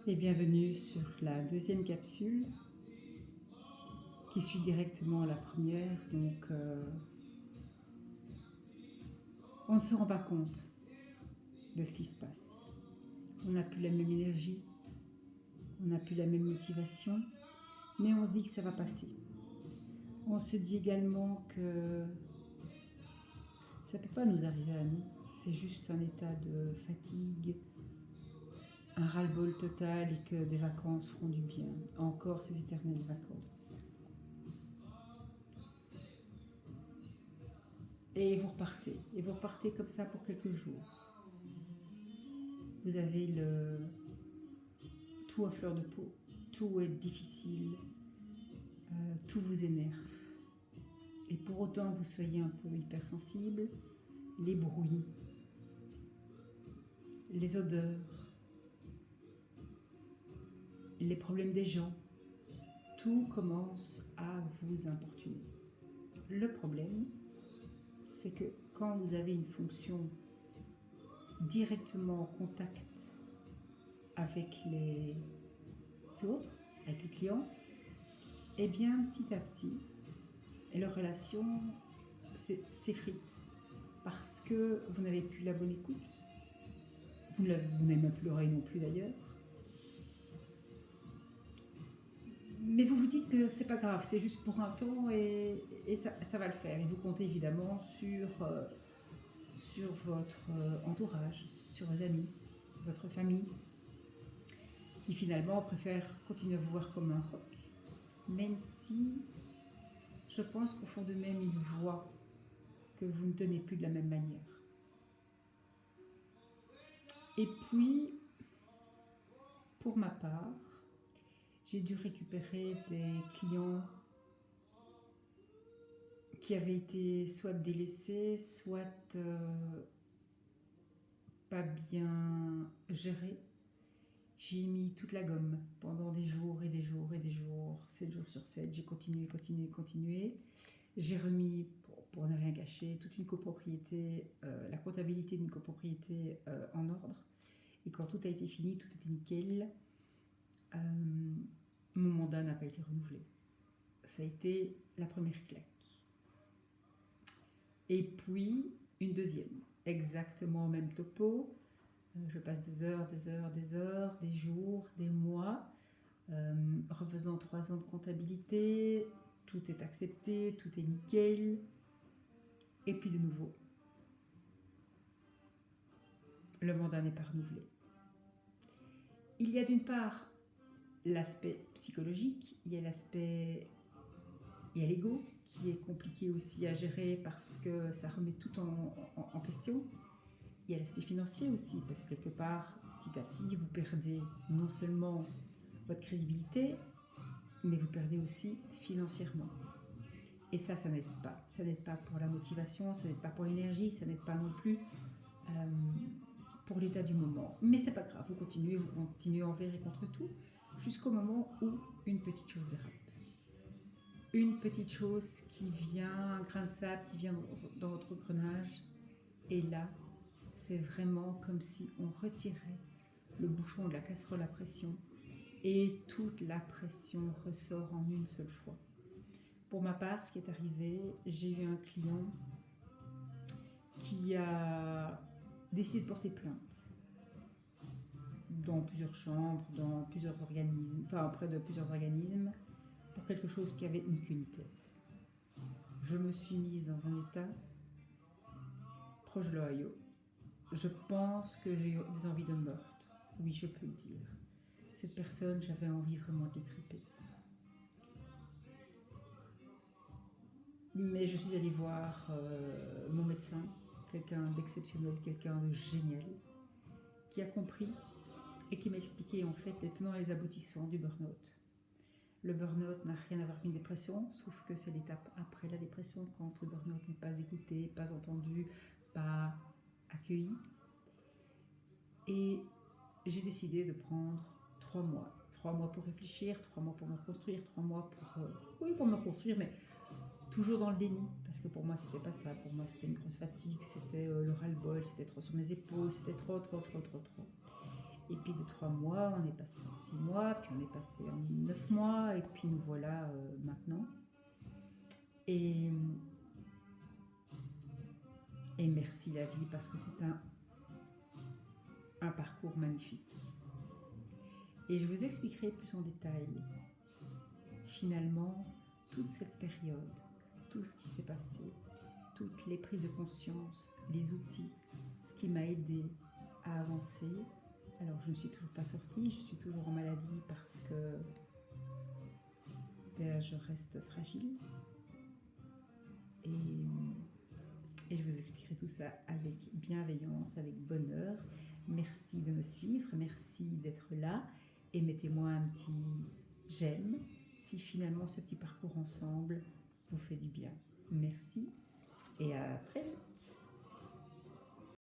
Et bienvenue sur la deuxième capsule qui suit directement la première. Donc, on ne se rend pas compte de ce qui se passe. On n'a plus la même énergie, on n'a plus la même motivation, mais on se dit que ça va passer. On se dit également que ça ne peut pas nous arriver à nous. C'est juste un état de fatigue, un ras-le-bol total et que des vacances feront du bien. Encore ces éternelles vacances. Et vous repartez comme ça pour quelques jours. Vous avez tout à fleur de peau, tout est difficile, tout vous énerve. Et pour autant vous soyez un peu hypersensible, les bruits, les odeurs, les problèmes des gens, tout commence à vous importuner. Le problème, c'est que quand vous avez une fonction directement en contact avec les autres, avec les clients, et bien petit à petit, leur relation s'effrite parce que vous n'avez plus la bonne écoute, vous n'avez même plus l'oreille non plus d'ailleurs. Mais vous vous dites que c'est pas grave, c'est juste pour un temps et ça va le faire. Et vous comptez évidemment sur votre entourage, sur vos amis, votre famille, qui finalement préfèrent continuer à vous voir comme un roc, même si je pense qu'au fond d'eux-mêmes, ils voient que vous ne tenez plus de la même manière. Et puis, pour ma part, j'ai dû récupérer des clients qui avaient été soit délaissés, soit pas bien gérés. J'ai mis toute la gomme pendant des jours et des jours et des jours, 7 jours sur 7. J'ai continué. J'ai remis, pour ne rien gâcher, toute une copropriété, la comptabilité d'une copropriété en ordre. Et quand tout a été fini, tout était nickel, mon mandat n'a pas été renouvelé. Ça a été la première claque. Et puis, une deuxième, exactement au même topo. Je passe des heures, des jours, des mois, refaisant 3 ans de comptabilité, tout est accepté, tout est nickel. Et puis de nouveau, le mandat n'est pas renouvelé. Il y a d'une part l'aspect psychologique, il y a l'ego qui est compliqué aussi à gérer parce que ça remet tout en question. Il y a l'aspect financier aussi, parce que quelque part, petit à petit, vous perdez non seulement votre crédibilité, mais vous perdez aussi financièrement. Et ça n'aide pas. Ça n'aide pas pour la motivation, ça n'aide pas pour l'énergie, ça n'aide pas non plus pour l'état du moment. Mais c'est pas grave, vous continuez envers et contre tout, jusqu'au moment où une petite chose dérape. Une petite chose qui vient, un grain de sable qui vient dans votre engrenage, et là, c'est vraiment comme si on retirait le bouchon de la casserole à pression et toute la pression ressort en une seule fois. Pour ma part, ce qui est arrivé, j'ai eu un client qui a décidé de porter plainte dans plusieurs chambres, dans plusieurs organismes, auprès de plusieurs organismes, pour quelque chose qui avait ni queue ni tête. Je me suis mise dans un état proche de l'Ohio. Je pense que j'ai eu des envies de meurtre. Oui, je peux le dire. Cette personne, j'avais envie vraiment de l'étriper. Mais je suis allée voir mon médecin, quelqu'un d'exceptionnel, quelqu'un de génial, qui a compris et qui m'a expliqué en fait les tenants et les aboutissants du burn-out. Le burn-out n'a rien à voir avec une dépression, sauf que c'est l'étape après la dépression, quand le burn-out n'est pas écouté, pas entendu, pas accueilli. Et j'ai décidé de prendre 3 mois. 3 mois pour réfléchir, 3 mois pour me reconstruire, 3 mois pour me reconstruire, mais toujours dans le déni, parce que pour moi c'était pas ça. Pour moi c'était une grosse fatigue, c'était le ras-le-bol, c'était trop sur mes épaules, c'était trop. Et puis de 3 mois, on est passé en 6 mois, puis on est passé en 9 mois, et puis nous voilà maintenant. Et merci la vie, parce que c'est un parcours magnifique. Et je vous expliquerai plus en détail, finalement, toute cette période, tout ce qui s'est passé, toutes les prises de conscience, les outils, ce qui m'a aidé à avancer. Alors, je ne suis toujours pas sortie, je suis toujours en maladie parce que je reste fragile. Et je vous expliquerai tout ça avec bienveillance, avec bonheur. Merci de me suivre, merci d'être là. Et mettez-moi un petit j'aime si finalement ce petit parcours ensemble vous fait du bien. Merci et à très vite.